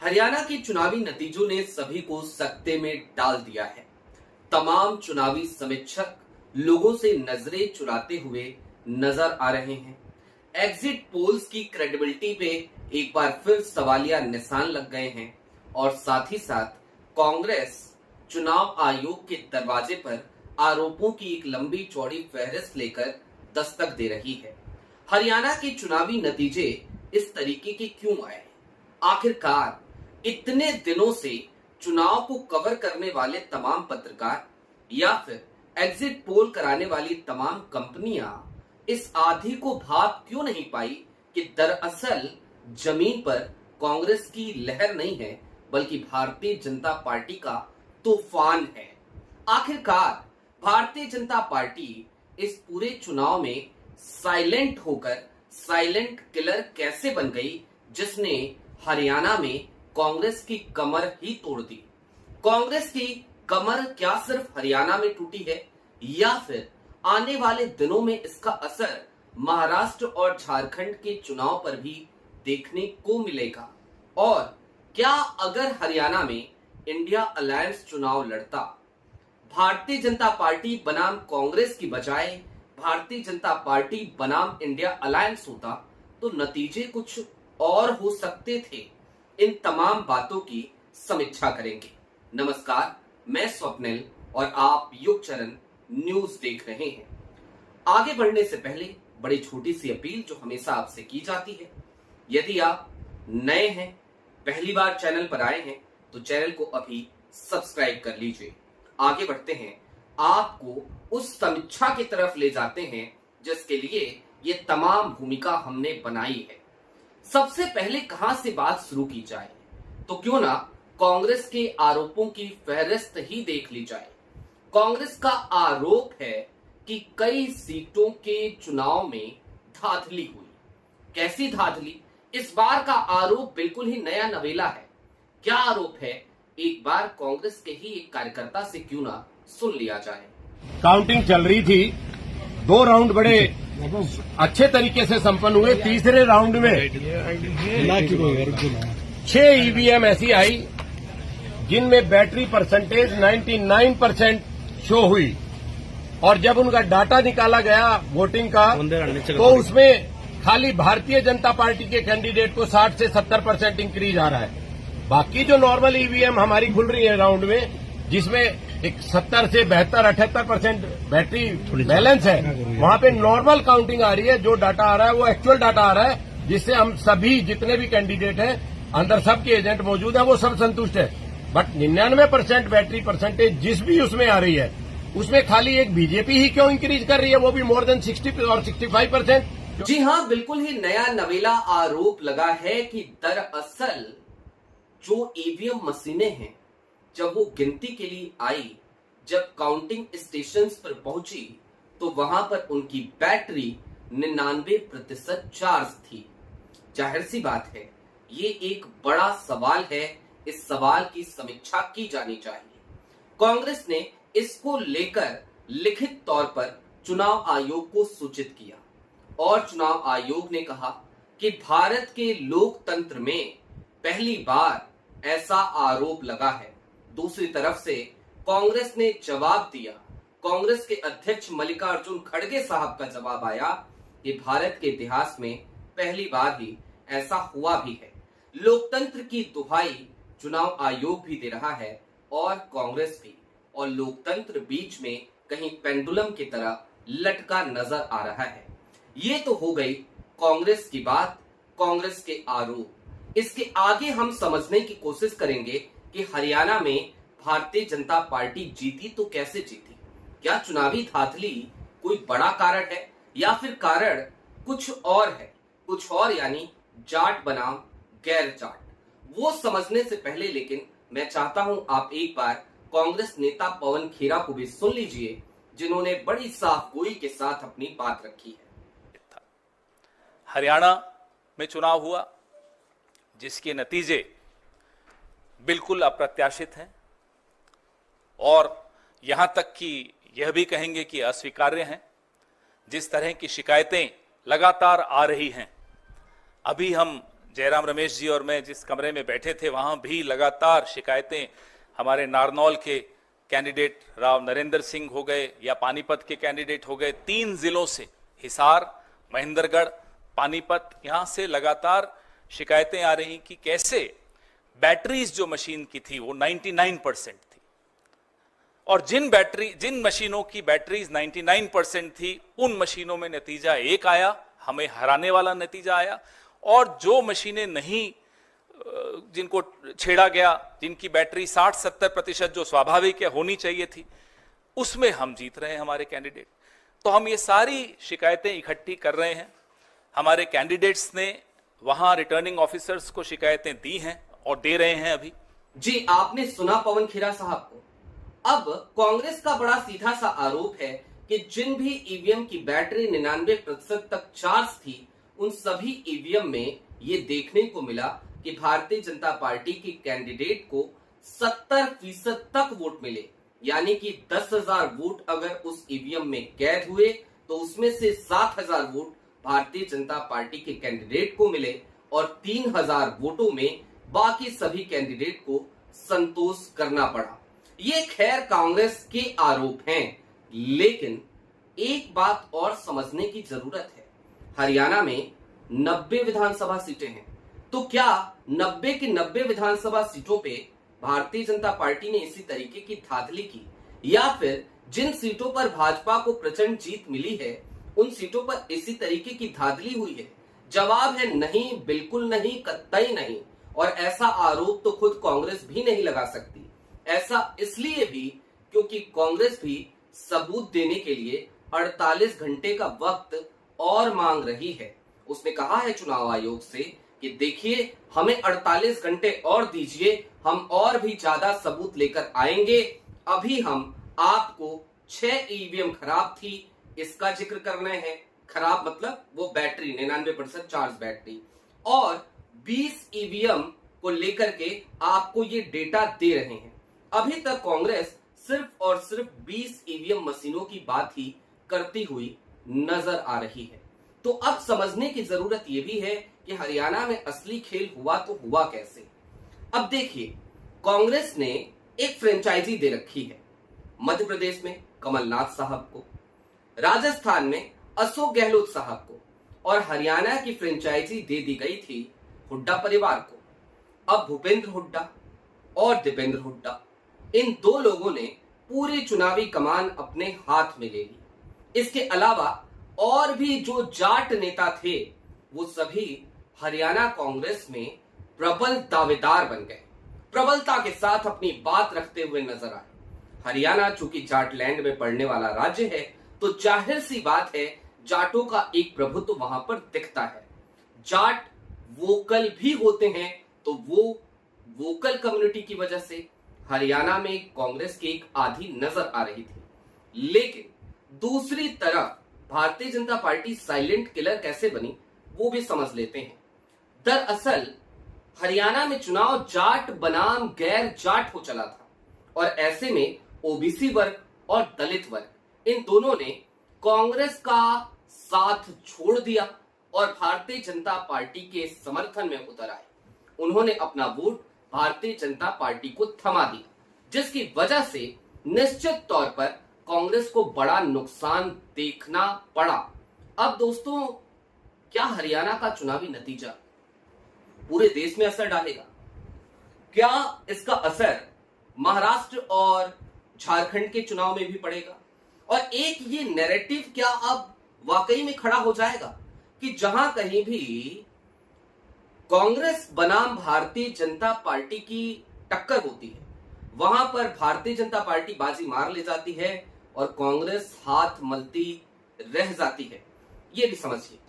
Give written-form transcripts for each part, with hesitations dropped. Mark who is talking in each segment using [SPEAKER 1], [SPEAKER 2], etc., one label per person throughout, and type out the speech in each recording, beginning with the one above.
[SPEAKER 1] हरियाणा के चुनावी नतीजों ने सभी को सकते में डाल दिया है। तमाम चुनावी समीक्षक लोगों से नजरें चुराते हुए नजर आ रहे हैं। एग्जिट पोल्स की क्रेडिबिलिटी पे एक बार फिर सवालिया निशान लग गए हैं और साथ ही साथ कांग्रेस चुनाव आयोग के दरवाजे पर आरोपों की एक लंबी चौड़ी फहरिस्त लेकर दस्तक दे रही है। हरियाणा के चुनावी नतीजे इस तरीके के क्यों आए? आखिरकार इतने दिनों से चुनाव को कवर करने वाले तमाम पत्रकार या फिर एग्जिट पोल कराने वाली तमाम कंपनियां इस आधी को भाप क्यों नहीं पाई कि दरअसल जमीन पर कांग्रेस की लहर नहीं है बल्कि भारतीय जनता पार्टी का तूफान है। आखिरकार भारतीय जनता पार्टी इस पूरे चुनाव में साइलेंट होकर साइलेंट किलर कैसे बन गई, जिसने हरियाणा में कांग्रेस की कमर ही तोड़ दी। कांग्रेस की कमर क्या सिर्फ हरियाणा में टूटी है या फिर आने वाले दिनों में इसका असर महाराष्ट्र और झारखंड के चुनाव पर भी देखने को मिलेगा? और क्या अगर हरियाणा में इंडिया अलायंस चुनाव लड़ता, भारतीय जनता पार्टी बनाम कांग्रेस की बजाय भारतीय जनता पार्टी बनाम इंडिया अलायंस होता तो नतीजे कुछ और हो सकते थे। इन तमाम बातों की समीक्षा करेंगे। नमस्कार, मैं स्वप्निल और आप युग चरण न्यूज देख रहे हैं। आगे बढ़ने से पहले बड़ी छोटी सी अपील जो हमेशा आपसे की जाती है, यदि आप नए हैं, पहली बार चैनल पर आए हैं तो चैनल को अभी सब्सक्राइब कर लीजिए। आगे बढ़ते हैं, आपको उस समीक्षा की तरफ ले जाते हैं जिसके लिए ये तमाम भूमिका हमने बनाई है। सबसे पहले कहां से बात शुरू की जाए, तो क्यों ना कांग्रेस के आरोपों की फहरिस्त ही देख ली जाए। कांग्रेस का आरोप है कि कई सीटों के चुनाव में धांधली हुई। कैसी धांधली? इस बार का आरोप बिल्कुल ही नया नवेला है। क्या आरोप है, एक बार कांग्रेस के ही एक कार्यकर्ता से क्यों ना सुन लिया जाए।
[SPEAKER 2] काउंटिंग चल रही थी, 2 राउंड बड़े अच्छे तरीके से संपन्न हुए। तीसरे राउंड में 6 ईवीएम ऐसी आई जिनमें बैटरी परसेंटेज 99% शो हुई और जब उनका डाटा निकाला गया वोटिंग का तो उसमें खाली भारतीय जनता पार्टी के कैंडिडेट को 60 से 70% इंक्रीज आ रहा है। बाकी जो नॉर्मल ईवीएम हमारी खुल रही है राउंड में, जिसमें एक 70 से 72-78% बैटरी बैलेंस है, वहां पे नॉर्मल काउंटिंग आ रही है। जो डाटा आ रहा है वो एक्चुअल डाटा आ रहा है, जिससे हम सभी जितने भी कैंडिडेट हैं अंदर सबके एजेंट मौजूद है, वो सब संतुष्ट है। बट 99% बैटरी परसेंटेज जिस भी उसमें आ रही है, उसमें खाली एक बीजेपी ही क्यों इंक्रीज कर रही है, वो भी मोर देन 60 और 65%।
[SPEAKER 1] जी हां, बिल्कुल ही नया नवेला आरोप लगा है कि दरअसल जो ईवीएम मशीनें हैं, जब वो गिनती के लिए आई, जब काउंटिंग स्टेशंस पर पहुंची तो वहां पर उनकी बैटरी 99% चार्ज थी। जाहिर सी बात है, ये एक बड़ा सवाल है। इस सवाल की समीक्षा की जानी चाहिए। कांग्रेस ने इसको लेकर लिखित तौर पर चुनाव आयोग को सूचित किया और चुनाव आयोग ने कहा कि भारत के लोकतंत्र में पहली बार ऐसा आरोप लगा है। दूसरी तरफ से कांग्रेस ने जवाब दिया। कांग्रेस के अध्यक्ष मल्लिकार्जुन खड़गे साहब का जवाब आया कि भारत के इतिहास में पहली बार ही ऐसा हुआ भी है। लोकतंत्र की दुहाई चुनाव आयोग भी दे रहा है और कांग्रेस भी, और लोकतंत्र बीच में कहीं पेंडुलम की तरह लटका नजर आ रहा है। ये तो हो गई कांग्रेस की बात, कांग्रेस के आरोप। इसके आगे हम समझने की कोशिश करेंगे कि हरियाणा में भारतीय जनता पार्टी जीती तो कैसे जीती। क्या चुनावी धांधली कोई बड़ा कारण है या फिर कारण कुछ और है? कुछ और यानी जाट बनाम गैर जाट। वो समझने से पहले लेकिन मैं चाहता हूं आप एक बार कांग्रेस नेता पवन खेरा को भी सुन लीजिए, जिन्होंने बड़ी साफगोई के साथ अपनी बात रखी है।
[SPEAKER 3] हरियाणा में चुनाव हुआ जिसके नतीजे बिल्कुल अप्रत्याशित हैं और यहां तक कि यह भी कहेंगे कि अस्वीकार्य हैं। जिस तरह की शिकायतें लगातार आ रही हैं, अभी हम जयराम रमेश जी और मैं जिस कमरे में बैठे थे वहां भी लगातार शिकायतें हमारे नारनौल के कैंडिडेट राव नरेंद्र सिंह हो गए या पानीपत के कैंडिडेट हो गए, 3 जिलों से हिसार, महेंद्रगढ़, पानीपत, यहां से लगातार शिकायतें आ रही कि कैसे बैटरीज जो मशीन की थी वो 99% थी और जिन मशीनों की बैटरीज 99% थी उन मशीनों में नतीजा एक आया, हमें हराने वाला नतीजा आया, और जो मशीनें नहीं जिनको छेड़ा गया, जिनकी बैटरी 60-70% जो स्वाभाविक है होनी चाहिए थी, उसमें हम जीत रहे हैं हमारे कैंडिडेट। तो हम ये सारी शिकायतें इकट्ठी कर रहे हैं। हमारे कैंडिडेट्स ने वहां रिटर्निंग ऑफिसर्स को शिकायतें दी हैं और दे रहे हैं अभी।
[SPEAKER 1] जी, आपने सुना पवन खेरा साहब को। अब कांग्रेस का बड़ा सीधा सा आरोप है कि जिन भी ईवीएम की बैटरी 99% तक चार्ज थी, उन सभी ईवीएम में ये देखने को मिला कि भारतीय जनता पार्टी की कैंडिडेट को 70% तक वोट मिले, यानी कि 10,000 वोट अगर उस ईवीएम में कैद हुए तो उसमें से 7,000 वोट भारतीय जनता पार्टी के कैंडिडेट को मिले और 3,000 वोटों में बाकी सभी कैंडिडेट को संतोष करना पड़ा। ये खैर कांग्रेस के आरोप हैं, लेकिन एक बात और समझने की जरूरत है। हरियाणा में 90 विधानसभा सीटें हैं, तो क्या 90 की 90 विधानसभा सीटों पे भारतीय जनता पार्टी ने इसी तरीके की धांधली की, या फिर जिन सीटों पर भाजपा को प्रचंड जीत मिली है उन सीटों पर इसी तरीके की धांधली हुई है? जवाब है नहीं, बिल्कुल नहीं, कतई नहीं। और ऐसा आरोप तो खुद कांग्रेस भी नहीं लगा सकती। ऐसा इसलिए भी क्योंकि कांग्रेस भी सबूत देने के लिए 48 घंटे का वक्त और मांग रही है। उसने कहा है चुनाव आयोग से कि देखिए, हमें 48 घंटे और दीजिए, हम और भी ज्यादा सबूत लेकर आएंगे। अभी हम आपको 6 ईवीएम खराब थी इसका जिक्र करना है। खराब मतलब वो बैटरी 99% चार्ज बैटरी, और 20 ईवीएम को लेकर के आपको ये डेटा दे रहे हैं। अभी तक कांग्रेस सिर्फ और सिर्फ 20 ईवीएम मशीनों की बात ही करती हुई नजर आ रही है। तो अब समझने की जरूरत यह भी है कि हरियाणा में असली खेल हुआ तो हुआ कैसे। अब देखिए, कांग्रेस ने एक फ्रेंचाइजी दे रखी है मध्य प्रदेश में कमलनाथ साहब को, राजस्थान में अशोक गहलोत साहब को, और हरियाणा की फ्रेंचाइजी दे दी गई थी हुड्डा परिवार को। अब भूपेंद्र हुड्डा और दीपेंद्र हुड्डा, इन दो लोगों ने पूरी चुनावी कमान अपने हाथ में ले ली। इसके अलावा और भी जो जाट नेता थे वो सभी हरियाणा कांग्रेस में प्रबल दावेदार बन गए, प्रबलता के साथ अपनी बात रखते हुए नजर आए। हरियाणा चूंकि जाटलैंड में पड़ने वाला राज्य है, तो जाहिर सी बात है जाटों का एक प्रभुत्व वहां पर दिखता है। जाट वोकल भी होते हैं, तो वो वोकल कम्युनिटी की वजह से हरियाणा में कांग्रेस की एक आधी नजर आ रही थी। लेकिन दूसरी तरफ Bharatiya Janata party silent killer कैसे बनी वो भी समझ लेते हैं। दरअसल हरियाणा में चुनाव जाट बनाम गैर जाट हो चला था, और ऐसे में ओबीसी वर्ग और दलित वर्ग, इन दोनों ने कांग्रेस का साथ छोड़ दिया और भारतीय जनता पार्टी के समर्थन में उतर आए। उन्होंने अपना वोट भारतीय जनता पार्टी को थमा दिया, जिसकी वजह से निश्चित तौर पर कांग्रेस को बड़ा नुकसान देखना पड़ा। अब दोस्तों, क्या हरियाणा का चुनावी नतीजा पूरे देश में असर डालेगा? क्या इसका असर महाराष्ट्र और झारखंड के चुनाव में भी पड़ेगा? और एक ये नैरेटिव क्या अब वाकई में खड़ा हो जाएगा कि जहां कहीं भी कांग्रेस बनाम भारतीय जनता पार्टी की टक्कर होती है, वहां पर भारतीय जनता पार्टी बाजी मार ले जाती है और कांग्रेस हाथ मलती रह जाती है? ये भी समझिए।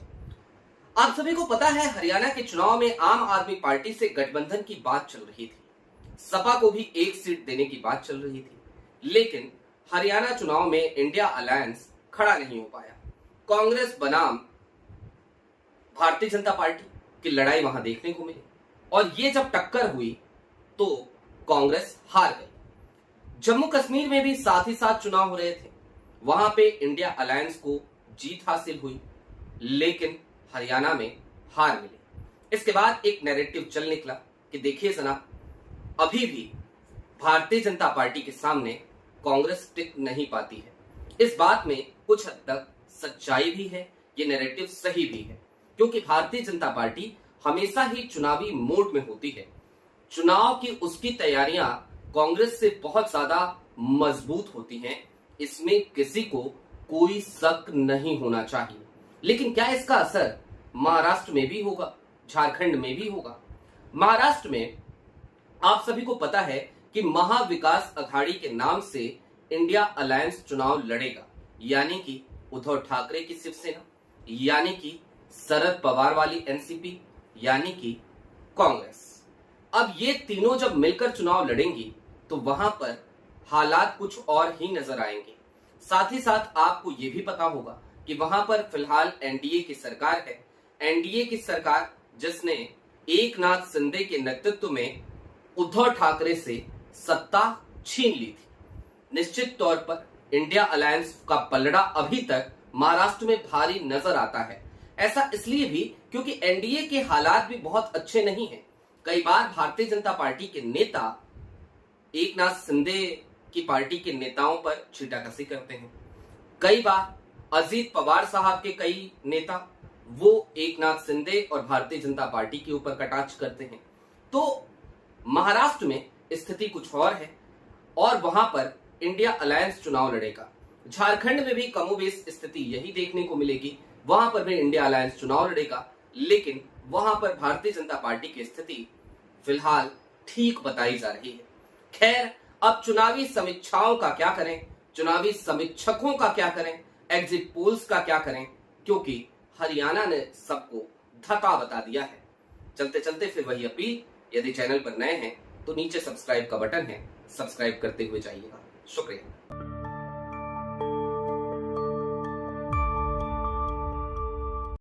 [SPEAKER 1] आप सभी को पता है हरियाणा के चुनाव में आम आदमी पार्टी से गठबंधन की बात चल रही थी, सपा को भी एक सीट देने की बात चल रही थी, लेकिन हरियाणा चुनाव में इंडिया अलायंस खड़ा नहीं हो पाया। कांग्रेस बनाम भारतीय जनता पार्टी की लड़ाई वहां देखने को मिली, और ये जब टक्कर हुई तो कांग्रेस हार गई। जम्मू कश्मीर में भी साथ ही साथ चुनाव हो रहे थे, वहां पे इंडिया अलायंस को जीत हासिल हुई, लेकिन हरियाणा में हार मिली। इसके बाद एक नैरेटिव चल निकला कि देखिए जनाब, अभी भी भारतीय जनता पार्टी के सामने कांग्रेस टिक नहीं पाती है। इस बात में कुछ हद तक सच्चाई भी है, ये नैरेटिव सही भी है, क्योंकि भारतीय जनता पार्टी हमेशा ही चुनावी मोड में होती है। चुनाव की उसकी तैयारियां कांग्रेस से बहुत ज्यादा मजबूत होती हैं, इसमें किसी को कोई शक नहीं होना चाहिए। लेकिन क्या इसका असर महाराष्ट्र में भी होगा, झारखंड में भी होगा? महाराष्ट्र में आप सभी को पता है कि महाविकास अघाड़ी के नाम से इंडिया अलायंस चुनाव लड़ेगा, यानी कि उद्धव ठाकरे की शिवसेना, यानी कि शरद पवार वाली एनसीपी, यानी कि कांग्रेस। अब ये तीनों जब मिलकर चुनाव लड़ेंगी तो वहां पर हालात कुछ और ही नजर आएंगे। साथ ही साथ आपको ये भी पता होगा कि वहां पर फिलहाल एनडीए की सरकार है। एनडीए की सरकार जिसने एकनाथ शिंदे के नेतृत्व में उद्धव ठाकरे से सत्ता छीन ली थी। निश्चित तौर पर इंडिया अलायंस का पलड़ा अभी तक महाराष्ट्र में भारी नजर आता है। ऐसा इसलिए भी क्योंकि एनडीए के हालात भी बहुत अच्छे नहीं हैं। कई बार भारतीय जनता पार्टी के नेता एकनाथ शिंदे की पार्टी के नेताओं पर छीटाकशी करते हैं। कई बार अजीत पवार साहब के कई नेता वो एकनाथ शिंदे और भारतीय जनता पार्टी के ऊपर कटाक्ष करते हैं। तो महाराष्ट्र में स्थिति कुछ और है और वहां पर इंडिया अलायंस चुनाव लड़ेगा। झारखंड में भी कमोबेश स्थिति यही देखने को मिलेगी, वहां पर भी इंडिया अलायंस चुनाव लड़ेगा, लेकिन वहां पर भारतीय जनता पार्टी की स्थिति फिलहाल ठीक बताई जा रही है। खैर, अब चुनावी समीक्षाओं का क्या करें, चुनावी समीक्षकों का क्या करें, एग्जिट पोल्स का क्या करें, क्योंकि हरियाणा ने सबको धक्का बता दिया है। चलते चलते फिर वही अपील, यदि चैनल पर नए हैं तो नीचे सब्सक्राइब का बटन है, सब्सक्राइब करते हुए जाइएगा। शुक्रिया।